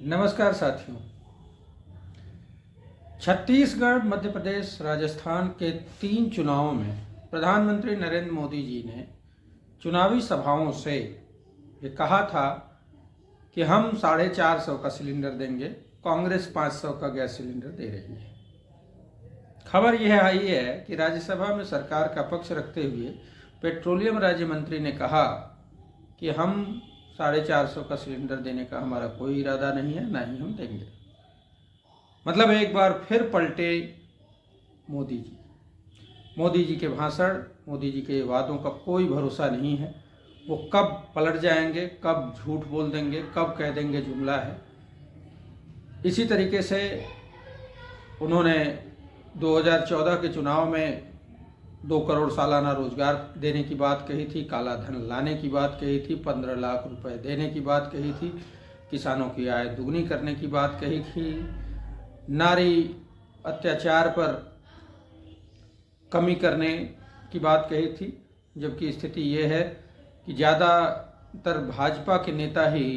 नमस्कार साथियों। छत्तीसगढ़, मध्य प्रदेश, राजस्थान के 3 चुनावों में प्रधानमंत्री नरेंद्र मोदी जी ने चुनावी सभाओं से ये कहा था कि हम 450 का सिलेंडर देंगे, कांग्रेस 500 का गैस सिलेंडर दे रही है। खबर यह आई है कि राज्यसभा में सरकार का पक्ष रखते हुए पेट्रोलियम राज्य मंत्री ने कहा कि हम 450 का सिलेंडर देने का हमारा कोई इरादा नहीं है, ना ही हम देंगे। मतलब एक बार फिर पलटे मोदी जी। मोदी जी के भाषण, मोदी जी के वादों का कोई भरोसा नहीं है। वो कब पलट जाएंगे, कब झूठ बोल देंगे, कब कह देंगे जुमला है। इसी तरीके से उन्होंने 2014 के चुनाव में 2 करोड़ सालाना रोजगार देने की बात कही थी, काला धन लाने की बात कही थी, 15 लाख रुपए देने की बात कही थी, किसानों की आय दुगनी करने की बात कही थी, नारी अत्याचार पर कमी करने की बात कही थी। जबकि स्थिति ये है कि ज़्यादातर भाजपा के नेता ही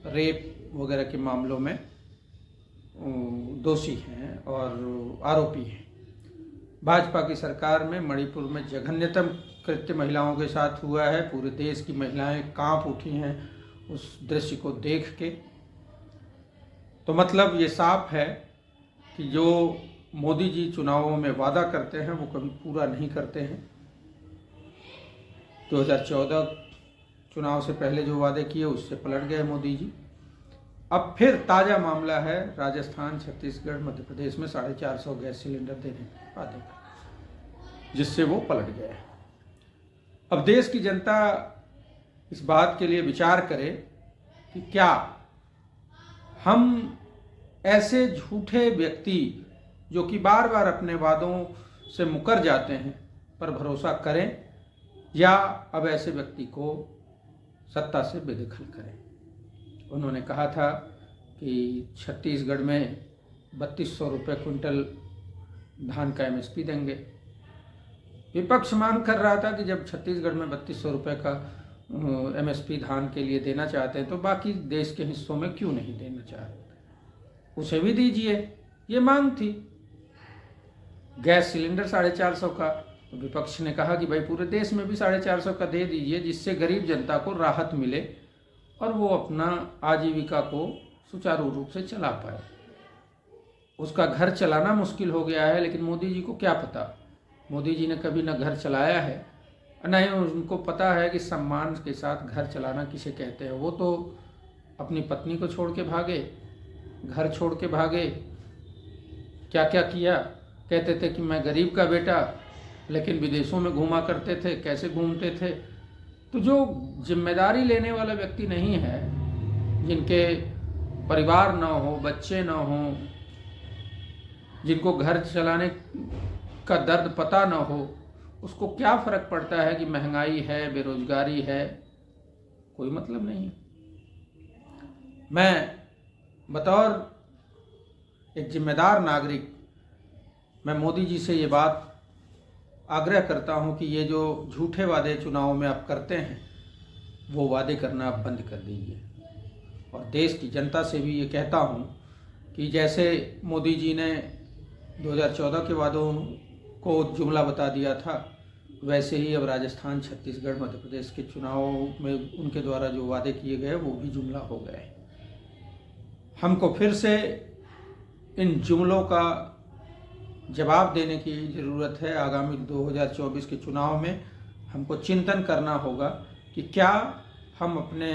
रेप वगैरह के मामलों में दोषी हैं और आरोपी हैं। भाजपा की सरकार में मणिपुर में जघन्यतम कृत्य महिलाओं के साथ हुआ है। पूरे देश की महिलाएं कांप उठी हैं उस दृश्य को देख के। तो मतलब ये साफ है कि जो मोदी जी चुनावों में वादा करते हैं वो कभी पूरा नहीं करते हैं। 2014 चुनाव से पहले जो वादे किए उससे पलट गए मोदी जी। अब फिर ताज़ा मामला है राजस्थान, छत्तीसगढ़, मध्य प्रदेश में 450 गैस सिलेंडर देने के वादे का, जिससे वो पलट गए। अब देश की जनता इस बात के लिए विचार करे कि क्या हम ऐसे झूठे व्यक्ति जो कि बार बार अपने वादों से मुकर जाते हैं पर भरोसा करें, या अब ऐसे व्यक्ति को सत्ता से बेदखल करें। उन्होंने कहा था कि छत्तीसगढ़ में 3200 रुपये क्विंटल धान का MSP देंगे। विपक्ष मांग कर रहा था कि जब छत्तीसगढ़ में 3200 रुपये का MSP धान के लिए देना चाहते हैं तो बाकी देश के हिस्सों में क्यों नहीं देना चाहते, उसे भी दीजिए, ये मांग थी। गैस सिलेंडर 450 का, तो विपक्ष ने कहा कि भाई पूरे देश में भी 450 का दे दीजिए, जिससे गरीब जनता को राहत मिले और वो अपना आजीविका को सुचारू रूप से चला पाए। उसका घर चलाना मुश्किल हो गया है, लेकिन मोदी जी को क्या पता। मोदी जी ने कभी न घर चलाया है, न ही उनको पता है कि सम्मान के साथ घर चलाना किसे कहते हैं। वो तो अपनी पत्नी को छोड़ के भागे, घर छोड़ के भागे, क्या क्या किया। कहते थे कि मैं गरीब का बेटा, लेकिन विदेशों में घूमा करते थे। कैसे घूमते थे? तो जो जिम्मेदारी लेने वाला व्यक्ति नहीं है, जिनके परिवार ना हो, बच्चे ना हो, जिनको घर चलाने का दर्द पता ना हो, उसको क्या फर्क पड़ता है कि महंगाई है, बेरोजगारी है? कोई मतलब नहीं। मैं बतौर एक जिम्मेदार नागरिक मैं मोदी जी से ये बात आग्रह करता हूँ कि ये जो झूठे वादे चुनाव में आप करते हैं वो वादे करना आप बंद कर दीजिए। और देश की जनता से भी ये कहता हूँ कि जैसे मोदी जी ने 2014 के वादों को जुमला बता दिया था, वैसे ही अब राजस्थान, छत्तीसगढ़, मध्य प्रदेश के चुनावों में उनके द्वारा जो वादे किए गए वो भी जुमला हो गए। हमको फिर से इन जुमलों का जवाब देने की ज़रूरत है। आगामी 2024 के चुनाव में हमको चिंतन करना होगा कि क्या हम अपने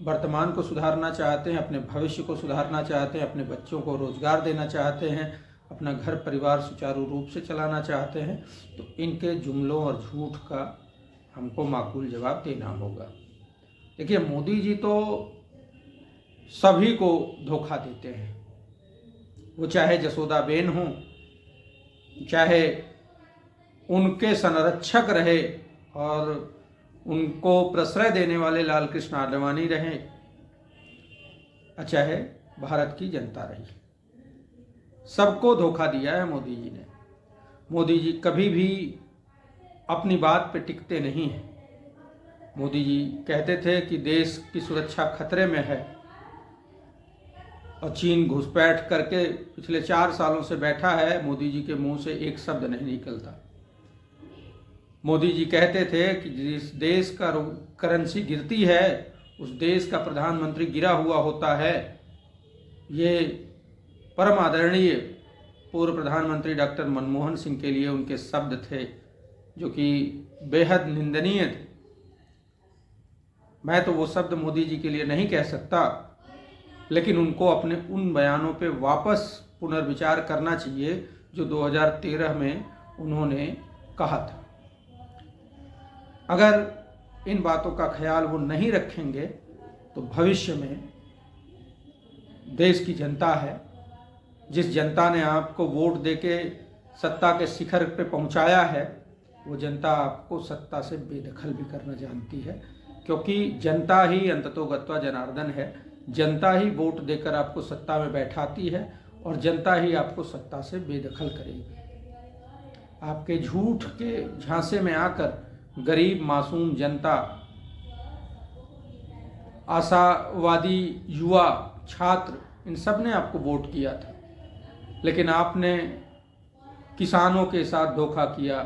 वर्तमान को सुधारना चाहते हैं, अपने भविष्य को सुधारना चाहते हैं, अपने बच्चों को रोज़गार देना चाहते हैं, अपना घर परिवार सुचारू रूप से चलाना चाहते हैं। तो इनके जुमलों और झूठ का हमको माकूल जवाब देना होगा। देखिए, मोदी जी तो सभी को धोखा देते हैं। वो चाहे जसोदाबेन हो, चाहे उनके संरक्षक रहे और उनको प्रश्रय देने वाले लाल कृष्ण आडवाणी रहे, चाहे भारत की जनता रही, सबको धोखा दिया है मोदी जी ने। मोदी जी कभी भी अपनी बात पे टिकते नहीं हैं। मोदी जी कहते थे कि देश की सुरक्षा खतरे में है, और चीन घुसपैठ करके पिछले 4 सालों से बैठा है, मोदी जी के मुंह से एक शब्द नहीं निकलता। मोदी जी कहते थे कि जिस देश का करेंसी गिरती है उस देश का प्रधानमंत्री गिरा हुआ होता है। ये परम आदरणीय पूर्व प्रधानमंत्री डॉक्टर मनमोहन सिंह के लिए उनके शब्द थे, जो कि बेहद निंदनीय थे। मैं तो वो शब्द मोदी जी के लिए नहीं कह सकता, लेकिन उनको अपने उन बयानों पे वापस पुनर्विचार करना चाहिए जो 2013 में उन्होंने कहा था। अगर इन बातों का ख्याल वो नहीं रखेंगे तो भविष्य में देश की जनता है, जिस जनता ने आपको वोट देके सत्ता के शिखर पे पहुंचाया है, वो जनता आपको सत्ता से बेदखल भी करना जानती है, क्योंकि जनता ही अंततोगत्वा जनार्दन है। जनता ही वोट देकर आपको सत्ता में बैठाती है और जनता ही आपको सत्ता से बेदखल करेगी। आपके झूठ के झांसे में आकर गरीब मासूम जनता, आशावादी युवा, छात्र, इन सब ने आपको वोट किया था, लेकिन आपने किसानों के साथ धोखा किया,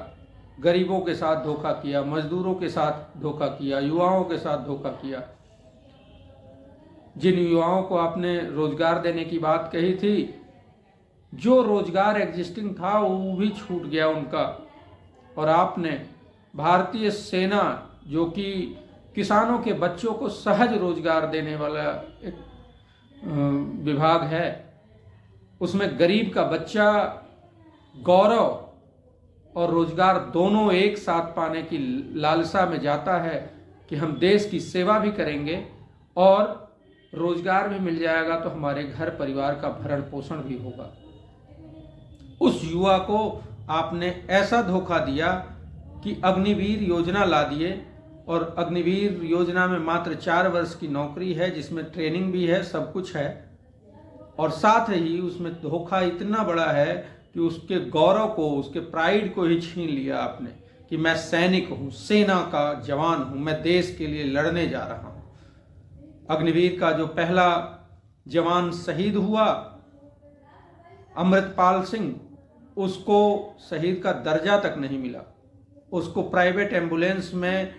गरीबों के साथ धोखा किया, मजदूरों के साथ धोखा किया, युवाओं के साथ धोखा किया। जिन युवाओं को आपने रोजगार देने की बात कही थी, जो रोजगार एग्जिस्टिंग था वो भी छूट गया उनका। और आपने भारतीय सेना, जो कि किसानों के बच्चों को सहज रोजगार देने वाला एक विभाग है, उसमें गरीब का बच्चा गौरव और रोजगार दोनों एक साथ पाने की लालसा में जाता है कि हम देश की सेवा भी करेंगे और रोजगार भी मिल जाएगा तो हमारे घर परिवार का भरण पोषण भी होगा। उस युवा को आपने ऐसा धोखा दिया कि अग्निवीर योजना ला दिए, और अग्निवीर योजना में मात्र 4 वर्ष की नौकरी है, जिसमें ट्रेनिंग भी है, सब कुछ है, और साथ ही उसमें धोखा इतना बड़ा है कि उसके गौरव को, उसके प्राइड को ही छीन लिया आपने कि मैं सैनिक हूँ, सेना का जवान हूँ, मैं देश के लिए लड़ने जा रहा हूँ। अग्निवीर का जो पहला जवान शहीद हुआ, अमृतपाल सिंह, उसको शहीद का दर्जा तक नहीं मिला। उसको प्राइवेट एम्बुलेंस में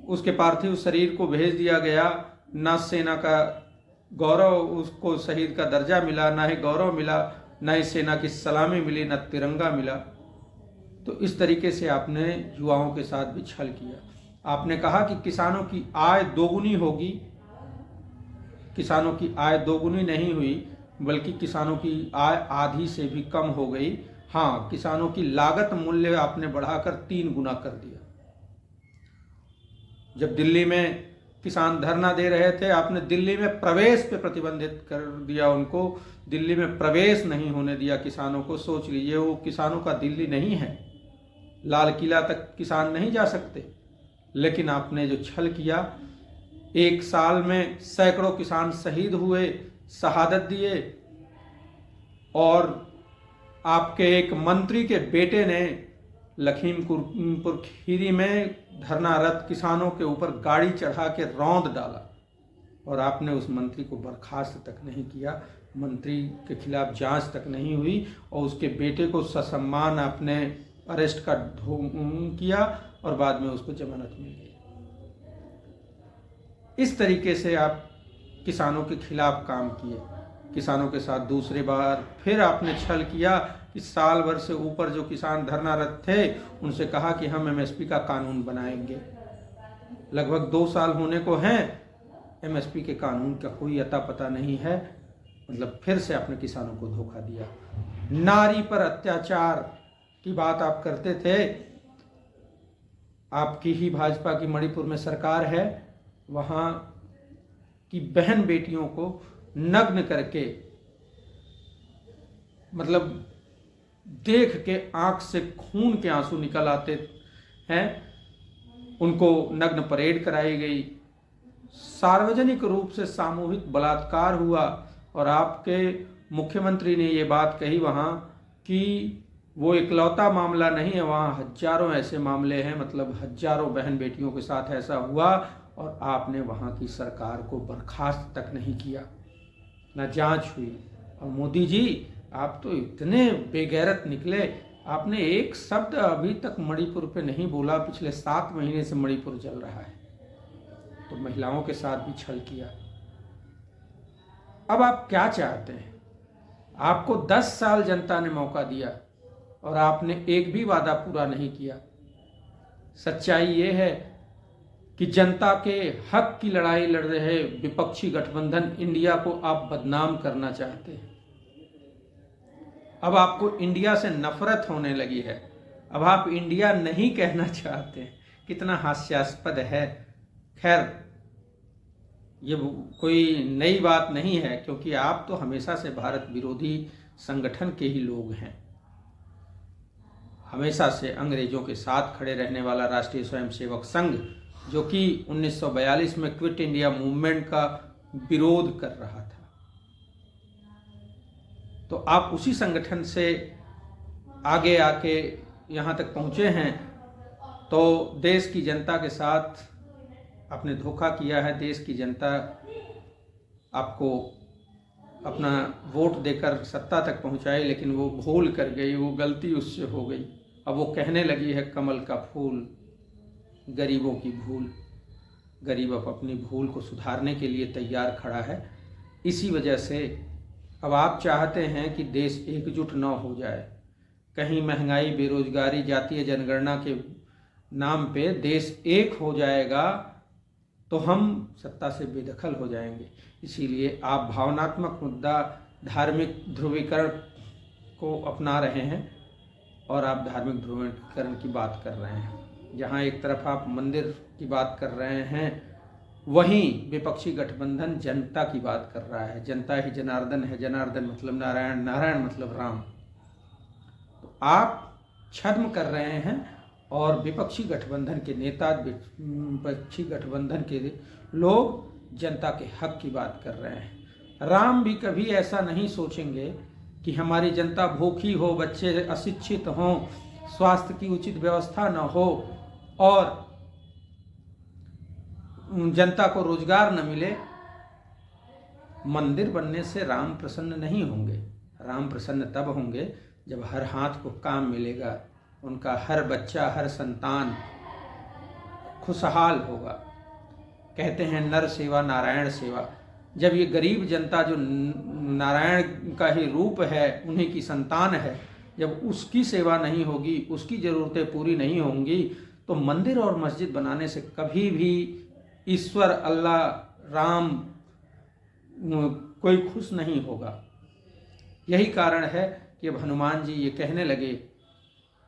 उसके पार्थिव शरीर को भेज दिया गया। ना सेना का गौरव, उसको शहीद का दर्जा मिला, ना ही गौरव मिला, ना ही सेना की सलामी मिली, ना तिरंगा मिला। तो इस तरीके से आपने युवाओं के साथ भी छल किया। आपने कहा कि किसानों की आय दोगुनी होगी। किसानों की आय दोगुनी नहीं हुई, बल्कि किसानों की आय आधी से भी कम हो गई। हाँ, किसानों की लागत मूल्य आपने बढ़ाकर 3 गुना कर दिया। जब दिल्ली में किसान धरना दे रहे थे, आपने दिल्ली में प्रवेश पे प्रतिबंधित कर दिया उनको, दिल्ली में प्रवेश नहीं होने दिया किसानों को। सोच लीजिए, वो किसानों का दिल्ली नहीं है, लाल किला तक किसान नहीं जा सकते। लेकिन आपने जो छल किया, 1 साल में सैकड़ों किसान शहीद हुए, शहादत दिए, और आपके एक मंत्री के बेटे ने लखीमपुर खीरी में धरनारत किसानों के ऊपर गाड़ी चढ़ा के रौंद डाला, और आपने उस मंत्री को बर्खास्त तक नहीं किया। मंत्री के खिलाफ जांच तक नहीं हुई, और उसके बेटे को ससम्मान आपने अरेस्ट का किया, और बाद में उसको जमानत मिल गई। इस तरीके से आप किसानों के खिलाफ काम किए। किसानों के साथ दूसरी बार फिर आपने छल किया कि साल भर से ऊपर जो किसान धरनारत थे, उनसे कहा कि हम एमएसपी का कानून बनाएंगे। लगभग 2 साल होने को हैं, एमएसपी के कानून का कोई अता पता नहीं है। मतलब फिर से आपने किसानों को धोखा दिया। नारी पर अत्याचार की बात आप करते थे। आपकी ही भाजपा की मणिपुर में सरकार है, वहाँ की बहन बेटियों को नग्न करके, मतलब देख के आंख से खून के आंसू निकल आते हैं, उनको नग्न परेड कराई गई। सार्वजनिक रूप से सामूहिक बलात्कार हुआ, और आपके मुख्यमंत्री ने ये बात कही वहाँ कि वो इकलौता मामला नहीं है, वहाँ हजारों ऐसे मामले हैं, मतलब हजारों बहन बेटियों के साथ ऐसा हुआ, और आपने वहाँ की सरकार को बर्खास्त तक नहीं किया। ना जांच हुई। और मोदी जी, आप तो इतने बेगैरत निकले, आपने एक शब्द अभी तक मणिपुर पे नहीं बोला। पिछले 7 महीने से मणिपुर जल रहा है, तो महिलाओं के साथ भी छल किया। अब आप क्या चाहते हैं? आपको 10 साल जनता ने मौका दिया और आपने एक भी वादा पूरा नहीं किया। सच्चाई ये है कि जनता के हक की लड़ाई लड़ रहे विपक्षी गठबंधन इंडिया को आप बदनाम करना चाहते हैं। अब आपको इंडिया से नफरत होने लगी है। अब आप इंडिया नहीं कहना चाहते हैं। कितना हास्यास्पद है। खैर, ये कोई नई बात नहीं है, क्योंकि आप तो हमेशा से भारत विरोधी संगठन के ही लोग हैं। हमेशा से अंग्रेजों के साथ खड़े रहने वाला राष्ट्रीय स्वयंसेवक संघ, जो कि 1942 में क्विट इंडिया मूवमेंट का विरोध कर रहा था, तो आप उसी संगठन से आगे आके यहाँ तक पहुँचे हैं। तो देश की जनता के साथ आपने धोखा किया है। देश की जनता आपको अपना वोट देकर सत्ता तक पहुँचाई, लेकिन वो भूल कर गई, वो गलती उससे हो गई। अब वो कहने लगी है कमल का फूल, गरीबों की भूल। गरीब अब अपनी भूल को सुधारने के लिए तैयार खड़ा है। इसी वजह से अब आप चाहते हैं कि देश एकजुट न हो जाए। कहीं महंगाई, बेरोजगारी, जातीय जनगणना के नाम पे देश एक हो जाएगा तो हम सत्ता से बेदखल हो जाएंगे। इसीलिए आप भावनात्मक मुद्दा, धार्मिक ध्रुवीकरण को अपना रहे हैं और आप धार्मिक ध्रुवीकरण की बात कर रहे हैं। जहाँ एक तरफ आप मंदिर की बात कर रहे हैं, वहीं विपक्षी गठबंधन जनता की बात कर रहा है। जनता ही जनार्दन है, जनार्दन मतलब नारायण, नारायण मतलब राम। तो आप छद्म कर रहे हैं और विपक्षी गठबंधन के नेता, विपक्षी गठबंधन के लोग जनता के हक की बात कर रहे हैं। राम भी कभी ऐसा नहीं सोचेंगे कि हमारी जनता भूखी हो, बच्चे अशिक्षित हों, स्वास्थ्य की उचित व्यवस्था न हो और जनता को रोजगार न मिले। मंदिर बनने से राम प्रसन्न नहीं होंगे। राम प्रसन्न तब होंगे जब हर हाथ को काम मिलेगा, उनका हर बच्चा, हर संतान खुशहाल होगा। कहते हैं नर सेवा नारायण सेवा। जब ये गरीब जनता जो नारायण का ही रूप है, उन्हीं की संतान है, जब उसकी सेवा नहीं होगी, उसकी ज़रूरतें पूरी नहीं होंगी, तो मंदिर और मस्जिद बनाने से कभी भी ईश्वर, अल्लाह, राम कोई खुश नहीं होगा। यही कारण है कि अब हनुमान जी ये कहने लगे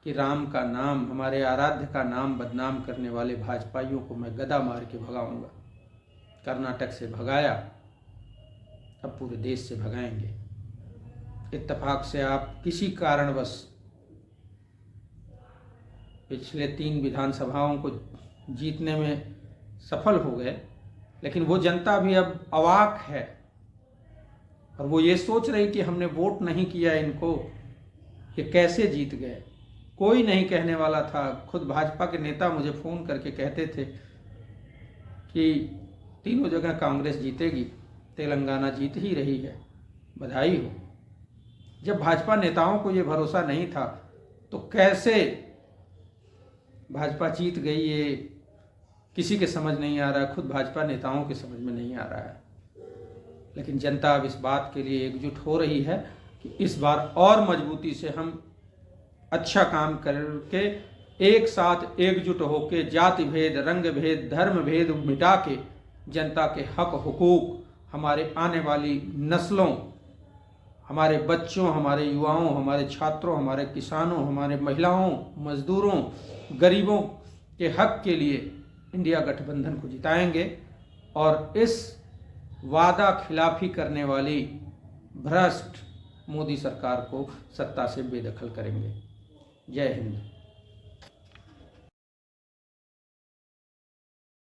कि राम का नाम, हमारे आराध्य का नाम बदनाम करने वाले भाजपाइयों को मैं गदा मार के भगाऊंगा। कर्नाटक से भगाया, अब पूरे देश से भगाएंगे। इत्तेफाक से आप किसी कारणवश पिछले 3 विधानसभाओं को जीतने में सफल हो गए, लेकिन वो जनता भी अब अवाक है और वो ये सोच रही कि हमने वोट नहीं किया इनको, ये कैसे जीत गए। कोई नहीं कहने वाला था। खुद भाजपा के नेता मुझे फ़ोन करके कहते थे कि तीनों जगह कांग्रेस जीतेगी, तेलंगाना जीत ही रही है, बधाई हो। जब भाजपा नेताओं को ये भरोसा नहीं था तो कैसे भाजपा जीत गई, ये किसी के समझ नहीं आ रहा। खुद भाजपा नेताओं के समझ में नहीं आ रहा है। लेकिन जनता अब इस बात के लिए एकजुट हो रही है कि इस बार और मजबूती से हम अच्छा काम करके एक साथ एकजुट होके जाति भेद, रंग भेद, धर्म भेद मिटा के जनता के हक हुकूक, हमारे आने वाली नस्लों, हमारे बच्चों, हमारे युवाओं, हमारे छात्रों, हमारे किसानों, हमारे महिलाओं, मजदूरों, गरीबों के हक के लिए इंडिया गठबंधन को जिताएंगे और इस वादा खिलाफी करने वाली भ्रष्ट मोदी सरकार को सत्ता से बेदखल करेंगे। जय हिंद।